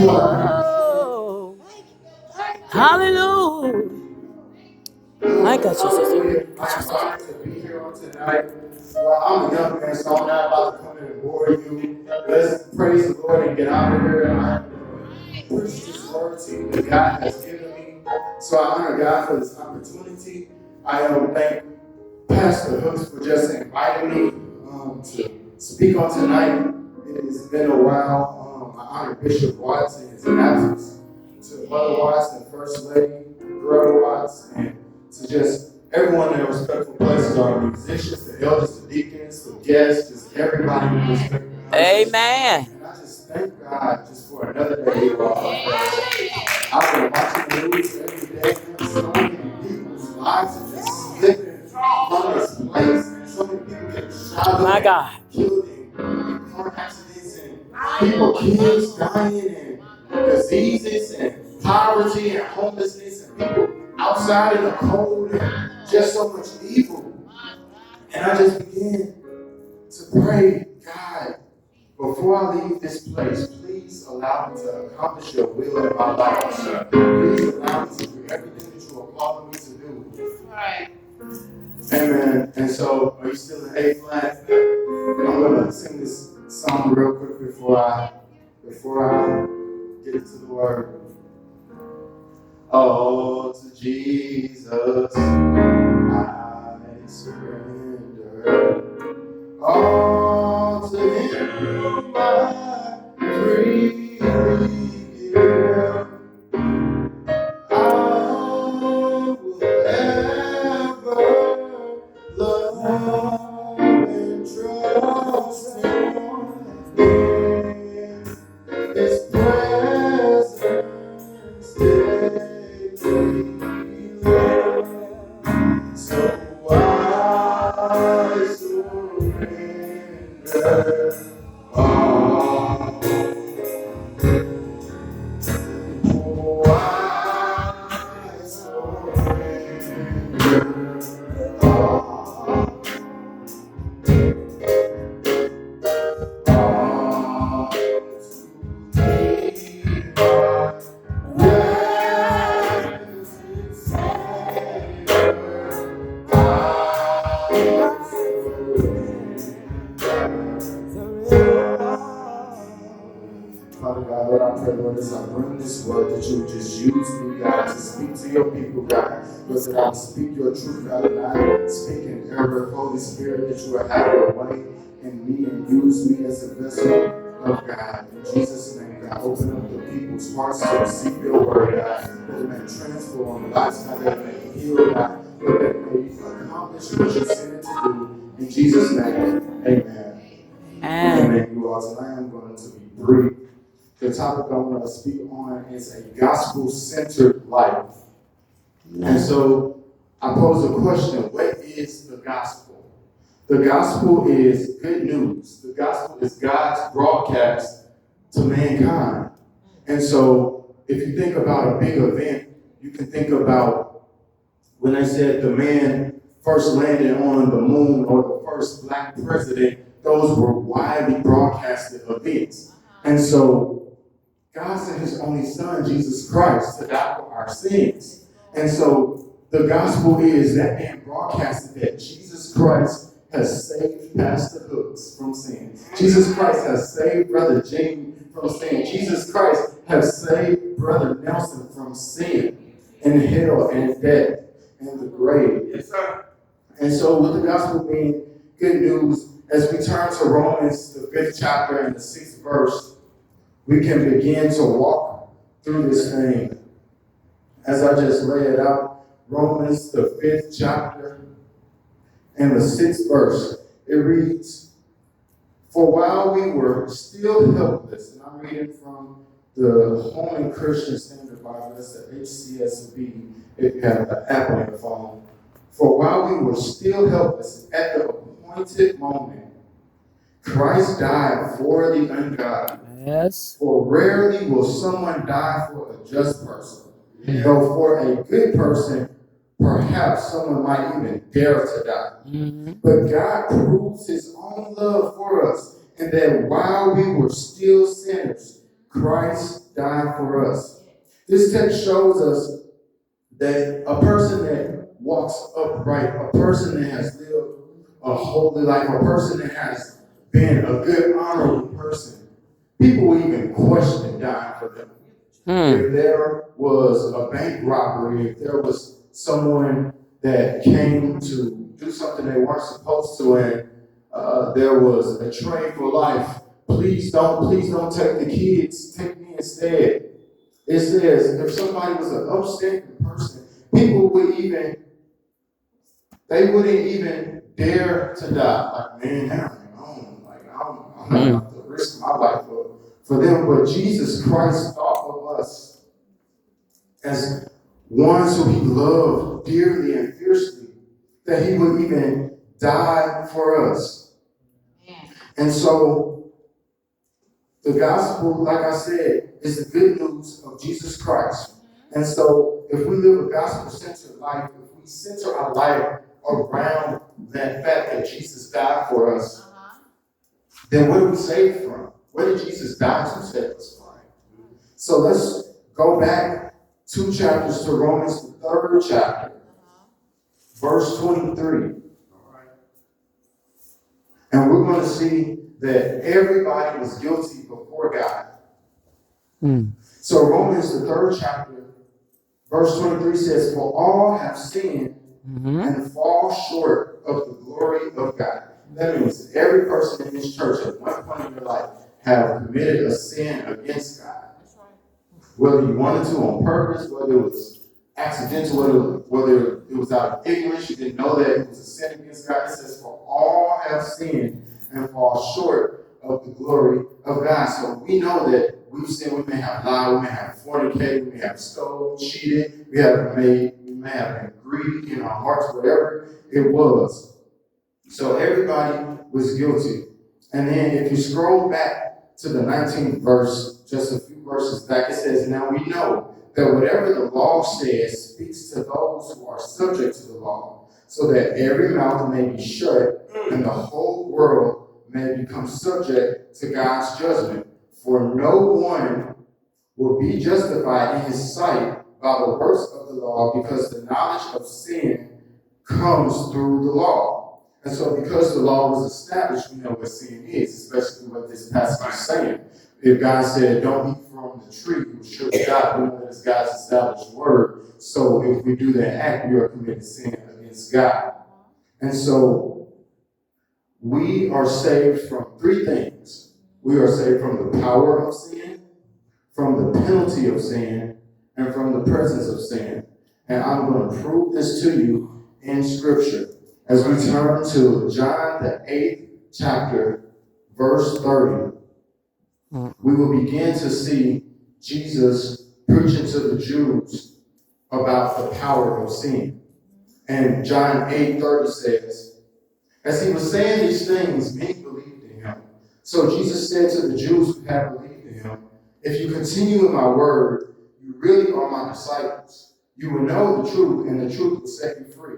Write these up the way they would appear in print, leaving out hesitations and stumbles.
Oh, hallelujah. I got you, sister. I am honored to be here on tonight. Well, I'm a young man, so I'm not about to come in and bore you. Let's praise the Lord and get out of here. I preach this word to you that God has given me. So I honor God for this opportunity. I thank Pastor Hooks for just inviting me to speak on tonight. It has been a while. I honor Bishop Watts in his absence, to Mother Watts and First Lady, Brother Watts, and to just everyone in their respectful places, our musicians, the elders, the deacons, the guests, just everybody in respectful places. Amen. And I just thank God just for another day here on I've been watching the news every day. So many people's lives are just slipping from this place. So many people get shot My up God. and killed in car accidents and people, kids dying and diseases and poverty and homelessness and people outside in the cold and just so much evil. And I just began to pray, God, before I leave this place, please allow me to accomplish your will in my life. Please allow me to do everything that you are calling me to do. Right. Amen. And so, are you still in A flat? I'm gonna sing this song real quick before I get into the word. Oh, to Jesus I surrender. All to Him I freely give. I will ever love and trust in His presence daily. So I surrender all. Oh, I surrender all. All to Thee, my blessed Savior. Father God, Lord, I pray, Lord, as I bring this word, that you would just use me, God, to speak to your people, God. Lord, that I would speak your truth, God, and not speak in error. Holy Spirit, that you would have your way in me and use me as a vessel of God. In Jesus' name, God, open up the people's hearts to receive your word, God, that it may transform lives, God, that it may heal, God, that it may accomplish what you sent it to do. In Jesus' name, amen. Amen. You all, tonight I'm going to be brief. The topic I'm going to speak on is a gospel-centered life. And so I pose a question: what is the gospel? The gospel is good news. The gospel is God's broadcast to mankind. And so if you think about a big event, you can think about when they said the man first landed on the moon or the first black president. Those were widely broadcasted events. And so God sent his only son, Jesus Christ, to die for our sins. And so the gospel is that man broadcasted that Jesus Christ has saved Pastor Hooks from sin. Jesus Christ has saved Brother Jamie from sin. Jesus Christ has saved Brother Nelson from sin and hell and death and the grave. Yes, sir. And so with the gospel being good news, as we turn to Romans, the 5th chapter and the 6th verse, we can begin to walk through this thing. As I just laid it out, Romans, the 5th chapter and the 6th verse, it reads, "For while we were still helpless," and I'm reading from the Holman Christian Standard Bible, that's the HCSB, if you have the app on your phone. "For while we were still helpless, at the appointed moment, Christ died for the ungodly. Yes. For rarely will someone die for a just person, though for a good person, perhaps someone might even dare to die. But God proves his own love for us, and that while we were still sinners, Christ died for us. This text shows us that a person that walks upright, a person that has lived a holy life, a person that has been a good, honorable person, people will even question dying for them. If there was a bank robbery, if there was someone that came to do something they weren't supposed to, and there was a trade for life, please don't take the kids, take me instead. It says if somebody was an upstanding person, people would even, they wouldn't even dare to die. Like, man, I'm not about to risk my life for them. But Jesus Christ thought of us as ones who he loved dearly and fiercely, that he would even die for us. And so the gospel, like I said, is the good news of Jesus Christ. And so if we live a gospel-centered life, if we center our life around that fact that Jesus died for us, then what are we saved from? What did Jesus die to save us from? So let's go back 2 chapters to Romans, the 3rd chapter, verse 23. And we're going to see that everybody was guilty before God. So Romans, the 3rd chapter, verse 23 says, for all have sinned and fall short of the glory of God. That means every person in this church at one point in your life have committed a sin against God. Whether you wanted to on purpose, whether it was accidental, whether it was out of ignorance, you didn't know that it was a sin against God. It says, for all have sinned and fall short of the glory of God. So we know that we've sinned. We may have lied, we may have fornicated, we may have stolen, cheated, we may have been greedy in our hearts, whatever it was. So everybody was guilty. And then if you scroll back to the 19th verse, just a few verses back, it says, now we know that whatever the law says speaks to those who are subject to the law, so that every mouth may be shut and the whole world may become subject to God's judgment. For no one will be justified in his sight by the works of the law, because the knowledge of sin comes through the law. And so because the law was established, we know what sin is, especially what this passage is saying. If God said, don't eat from the tree, you should die, we know that it's God's established word. So if we do that act, we are committing sin against God. And so we are saved from 3 things. We are saved from the power of sin, from the penalty of sin, and from the presence of sin. And I'm going to prove this to you in Scripture. As we turn to John, the 8th chapter, verse 30, we will begin to see Jesus preaching to the Jews about the power of sin. And John 8:30 says, as he was saying these things, many believed in him. So Jesus said to the Jews who had believed in him, if you continue in my word, you really are my disciples. You will know the truth, and the truth will set you free.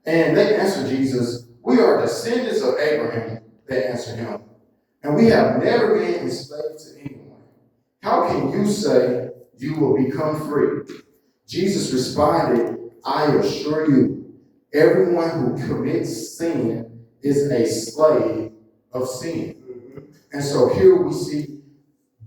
And they answered Jesus, we are descendants of Abraham, they answered him, and we have never been enslaved to anyone. How can you say you will become free? Jesus responded, I assure you, everyone who commits sin is a slave of sin. And so here we see,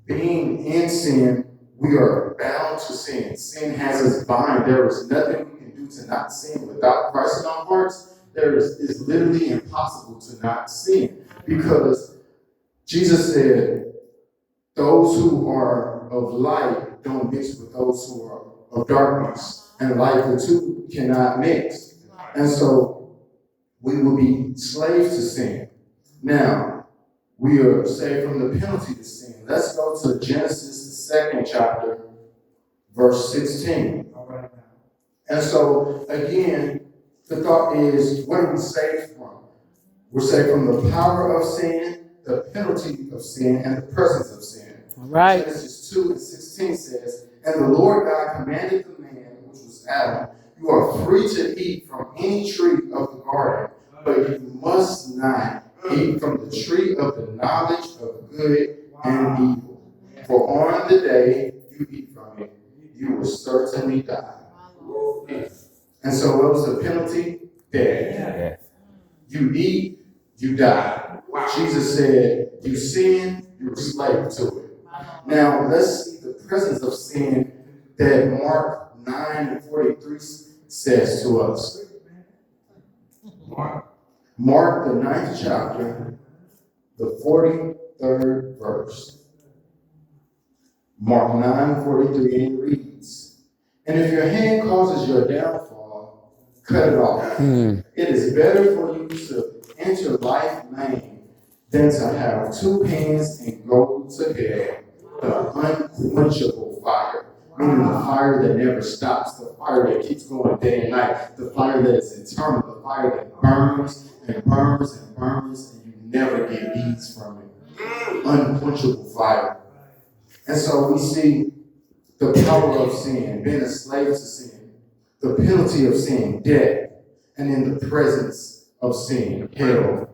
being in sin, we are bound to sin. Sin has us bind. There is nothing we can do to not sin without Christ in our hearts. It's literally impossible to not sin, because Jesus said, those who are of light don't mix with those who are of darkness. And light, the two cannot mix. And so we will be slaves to sin. Now, we are saved from the penalty of sin. Let's go to Genesis, the 2nd chapter, verse 16. And so, again, the thought is, what are we saved from? We're saved from the power of sin, the penalty of sin, and the presence of sin. Right. Genesis 2:16 says, and the Lord God commanded the man, which was Adam, you are free to eat from any tree of the garden, but you must not eat from the tree of the knowledge good and evil. For on the day you eat from it, you will certainly die. And so what was the penalty? Death. You eat, you die. Jesus said, you sin, you're a slave to it. Now let's see the presence of sin that Mark 9:43 says to us. Mark the 9th chapter, the 43rd verse. Mark 9:43, and it reads, and if your hand causes your downfall, cut it off. It is better for you to enter life maimed than to have two hands and go to hell, the unquenchable fire. Meaning the fire that never stops, the fire that keeps going day and night, the fire that is eternal, the fire that burns and burns and burns, and you never get ease from it. Unquenchable fire. And so we see the power of sin, being a slave to sin, the penalty of sin, death, and in the presence of sin, hell,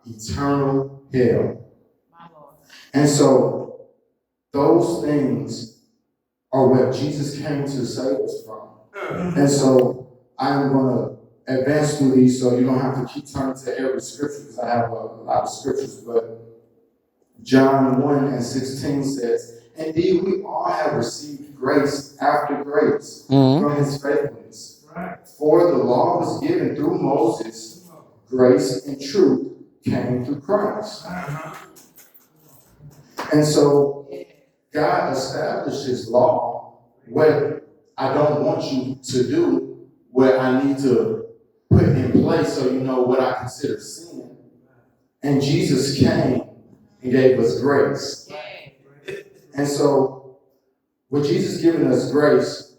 eternal hell. And so those things are what Jesus came to save us from. And so I'm going to advance through these so you don't have to keep turning to every scripture because I have a lot of scriptures. But John 1:16 says, indeed, we all have received grace after grace from his faithfulness. For the law was given through Moses, grace and truth came through Christ. And so God established his law what I don't want you to do, what I need to put in place so you know what I consider sin. And Jesus came and gave us grace. And so with Jesus giving us grace,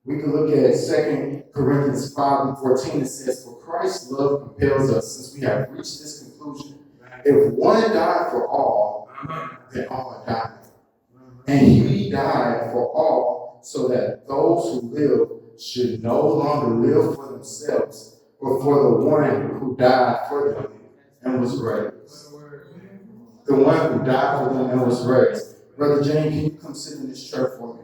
we can look at 2 Corinthians 5:14. It says, for Christ's love compels us, since we have reached this conclusion. If one died for all, then all died. And he died for all, so that those who live should no longer live for themselves, but for the one who died for them and was raised. The one who died for them and was raised. Brother Jane, can you come sit in this chair for me?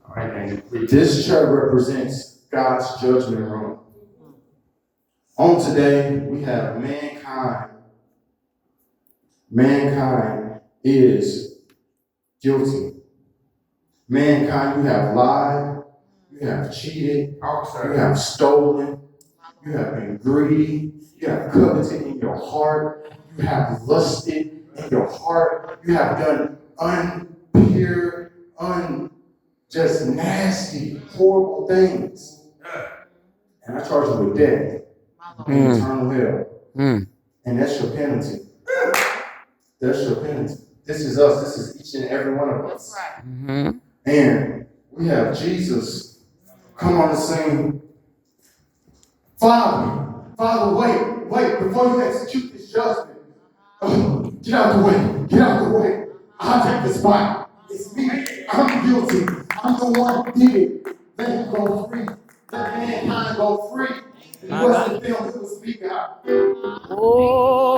All right, and this chair represents God's judgment room. On today, we have mankind. Mankind is guilty. Mankind, you have lied, you have cheated, you have stolen, you have been greedy, you have coveted in your heart, you have lusted in your heart, you have done unpure, just nasty, horrible things. And I charge you with death and eternal hell. And that's your penalty. That's your penalty. This is us. This is each and every one of us. And we have Jesus come on the scene. Father, wait, before you execute this judgment, get out the way. I'll take the spot. It's me. I'm guilty. I'm the one who did it. Let him go free. Let mankind go free. It wasn't them, it was me, God. Oh.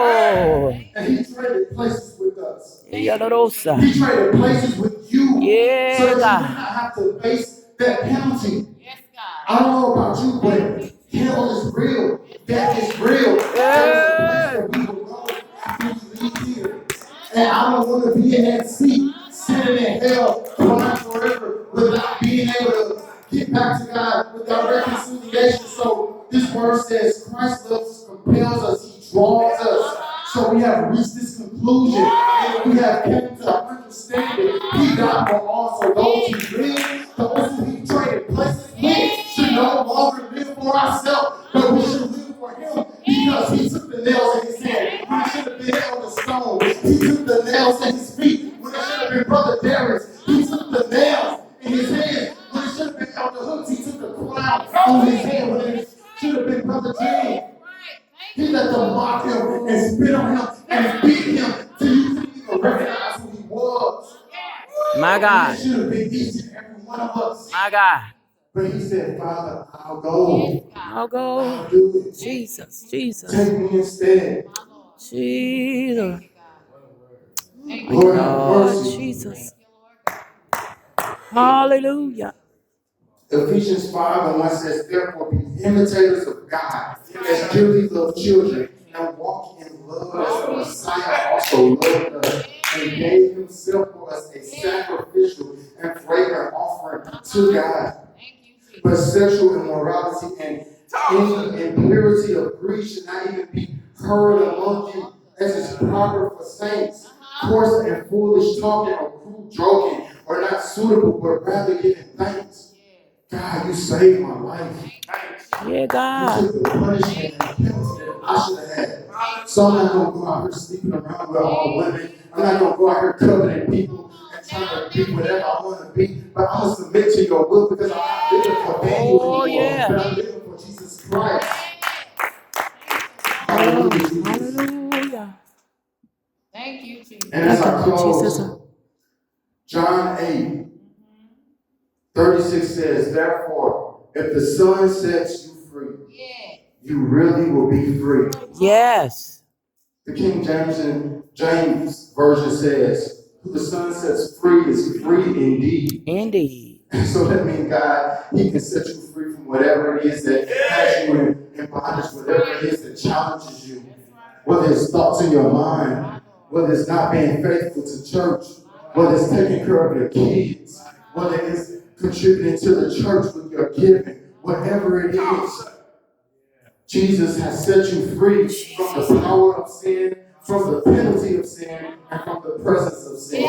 And he traded places with us. He traded places with you. Yeah, so that you would God. not have to face that penalty. I don't know about you, but hell is real. Death is real. There's a place where we will go after we leave here. And I don't want to be in that seat, sitting in hell, crying forever, without being able to get back to God, without reconciliation. So this word says, Christ's love compels us, he draws us. So we have reached this conclusion, and we have come to understand that he died for all. So those who live, those who he traded places with, should no longer live for ourselves, but we should live for him, because he took the nails in his hand when it should have been nailed to stone. He took the nails in his feet when it should have been Brother Darius. He took the nails in his hand when it should have been Elder Hooks. He took the crown on his head when it should have been Brother James. He let them mock him and spit on him and beat him till you couldn't even recognize who he was. My God. It should have been each and every one of us. My God. But he said, Father, I'll go. I'll go. I'll do it. Jesus, Jesus, Take me instead. Jesus. Lord, have Lord mercy. Jesus. Hallelujah. Ephesians 5:1 says, therefore be imitators of God as dearly loved children and walk in love as the Messiah also loved us and gave himself for us a sacrificial and fragrant offering to God. But sexual immorality and any impurity of greed should not even be heard among you, as is proper for saints. Coarse and foolish talking or crude joking are not suitable, but rather giving thanks. God, you saved my life. Yeah, You God. took the punishment and penalty that I should have had. So I'm not going to go out here sleeping around with all women. I'm not going to go out here coveting people and trying to be whatever I want to be. But I'm going to submit to your will because I'm not living for Daniel Oh, anymore. yeah. But I'm living for Jesus Christ. Oh, Hallelujah, Jesus. hallelujah. Thank you, Jesus. And as Thank I you, Jesus. close, John 8:36 says, therefore, if the Son sets you free, you really will be free. Yes. The King James Version says, who the Son sets free is free indeed. Indeed. So that means God, he can set you free from whatever it is that has you in bondage, whatever it is that challenges you. Whether it's thoughts in your mind, whether it's not being faithful to church, whether it's taking care of your kids, whether it's contributing to the church with your giving, whatever it is, Jesus has set you free from the power of sin, from the penalty of sin, and from the presence of sin.